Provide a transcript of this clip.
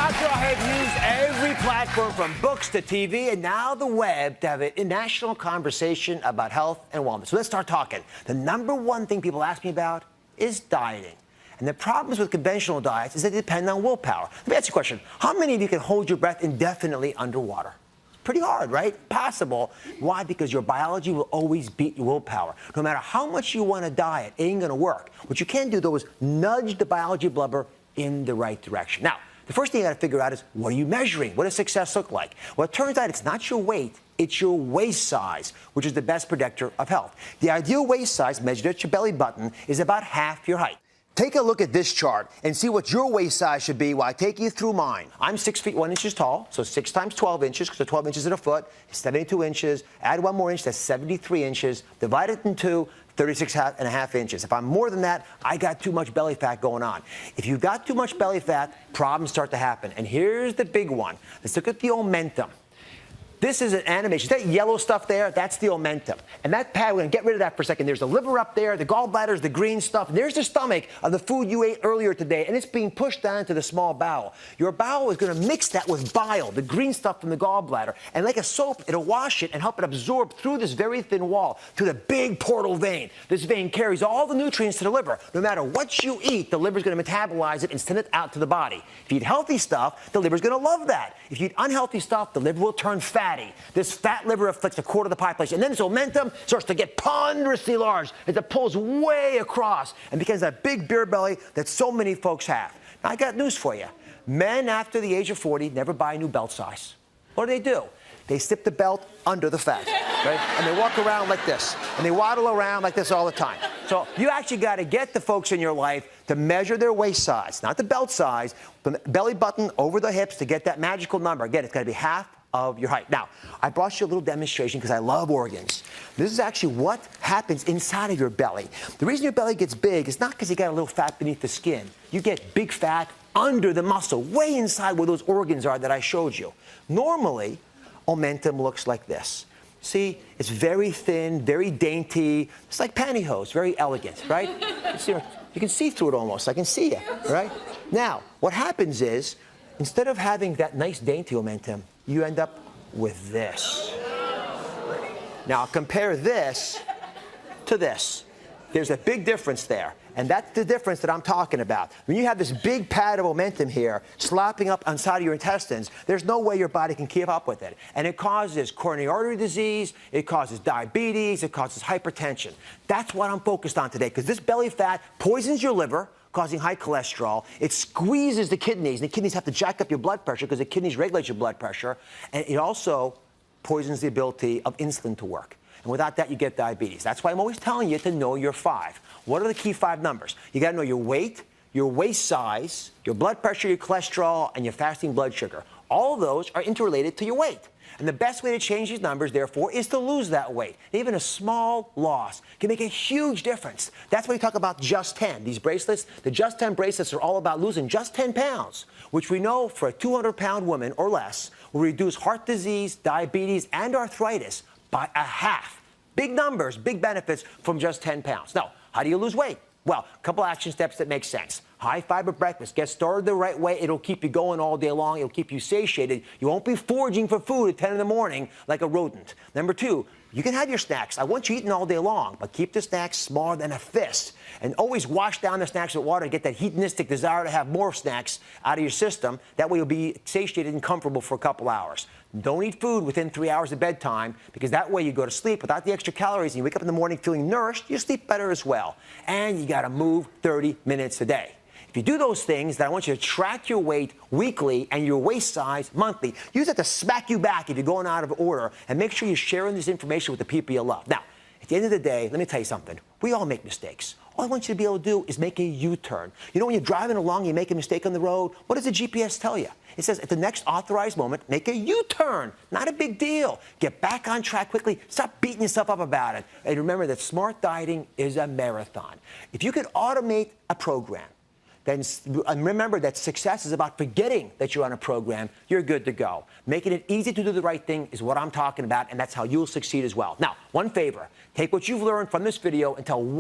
Dr. I have used every platform from books to TV and now the web to have a national conversation about health and wellness. So let's start talking. The number one thing people ask me about is dieting. And the problems with conventional diets is that they depend on willpower. Let me ask you a question. How many of you can hold your breath indefinitely underwater? Pretty hard, right? Possible. Why? Because your biology will always beat your willpower. No matter how much you want to diet, it ain't going to work. What you can do, though, is nudge the biology blubber in the right direction. Now, the first thing you got to figure out is, what are you measuring? What does success look like? Well, it turns out it's not your weight, it's your waist size, which is the best predictor of health. The ideal waist size measured at your belly button is about half your height. Take a look at this chart and see what your waist size should be while I take you through mine. I'm 6 feet 1 inches tall, so 6 times 12 inches, because 12 inches in a foot is 72 inches. Add 1 more inch, that's 73 inches. Divide it in 2, 36 and a half inches. If I'm more than that, I got too much belly fat going on. If you've got too much belly fat, problems start to happen. And here's the big one. Let's look at the omentum. This is an animation. That yellow stuff there, that's the omentum. And that pad, we're going to get rid of that for a second. There's the liver up there, the gallbladder is the green stuff. And there's the stomach of the food you ate earlier today, and it's being pushed down to the small bowel. Your bowel is going to mix that with bile, the green stuff from the gallbladder. And like a soap, it'll wash it and help it absorb through this very thin wall to the big portal vein. This vein carries all the nutrients to the liver. No matter what you eat, the liver's going to metabolize it and send it out to the body. If you eat healthy stuff, the liver's going to love that. If you eat unhealthy stuff, the liver will turn fatty. This fat liver afflicts a quarter of the population. And then this omentum starts to get ponderously large as it pulls way across and becomes that big beer belly that so many folks have. Now, I got news for you. Men after the age of 40 never buy a new belt size. What do? They slip the belt under the fat, right? And they walk around like this. And they waddle around like this all the time. So you actually got to get the folks in your life to measure their waist size, not the belt size, from the belly button over the hips to get that magical number. Again, it's got to be half of your height. Now, I brought you a little demonstration because I love organs. This is actually what happens inside of your belly. The reason your belly gets big is not because you got a little fat beneath the skin. You get big fat under the muscle, way inside where those organs are that I showed you. Normally, omentum looks like this. See, it's very thin, very dainty. It's like pantyhose, very elegant, right? You can see through it almost. I can see you, right? Now, what happens is, instead of having that nice dainty omentum, you end up with this. Now, compare this to this. There's a big difference there. And that's the difference that I'm talking about. When you have this big pad of omentum here slopping up inside of your intestines, there's no way your body can keep up with it. And it causes coronary artery disease, it causes diabetes, it causes hypertension. That's what I'm focused on today, because this belly fat poisons your liver, causing high cholesterol. It squeezes the kidneys, and the kidneys have to jack up your blood pressure because the kidneys regulate your blood pressure. And it also poisons the ability of insulin to work. And without that, you get diabetes. That's why I'm always telling you to know your 5. What are the key 5 numbers? You got to know your weight, your waist size, your blood pressure, your cholesterol, and your fasting blood sugar. All of those are interrelated to your weight. And the best way to change these numbers, therefore, is to lose that weight. Even a small loss can make a huge difference. That's why we talk about Just 10. These bracelets, the Just 10 bracelets are all about losing just 10 pounds, which we know for a 200-pound woman or less will reduce heart disease, diabetes, and arthritis by a half. Big numbers, big benefits from just 10 pounds. Now, how do you lose weight? Well, a couple action steps that make sense. High fiber breakfast. Get started the right way. It'll keep you going all day long. It'll keep you satiated. You won't be foraging for food at 10 in the morning like a rodent. Number 2, you can have your snacks. I want you eating all day long, but keep the snacks smaller than a fist. And always wash down the snacks with water to get that hedonistic desire to have more snacks out of your system. That way you'll be satiated and comfortable for a couple hours. Don't eat food within 3 hours of bedtime, because that way you go to sleep without the extra calories and you wake up in the morning feeling nourished, you sleep better as well. And you got to move 30 minutes a day. If you do those things, then I want you to track your weight weekly and your waist size monthly. Use it to smack you back if you're going out of order, and make sure you're sharing this information with the people you love. Now, at the end of the day, let me tell you something. We all make mistakes. All I want you to be able to do is make a U-turn. You know, when you're driving along, you make a mistake on the road, what does the GPS tell you? It says, at the next authorized moment, make a U-turn. Not a big deal. Get back on track quickly. Stop beating yourself up about it. And remember that smart dieting is a marathon. If you could automate a program, then remember that success is about forgetting that you're on a program. You're good to go. Making it easy to do the right thing is what I'm talking about, and that's how you'll succeed as well. Now, one favor. Take what you've learned from this video and tell one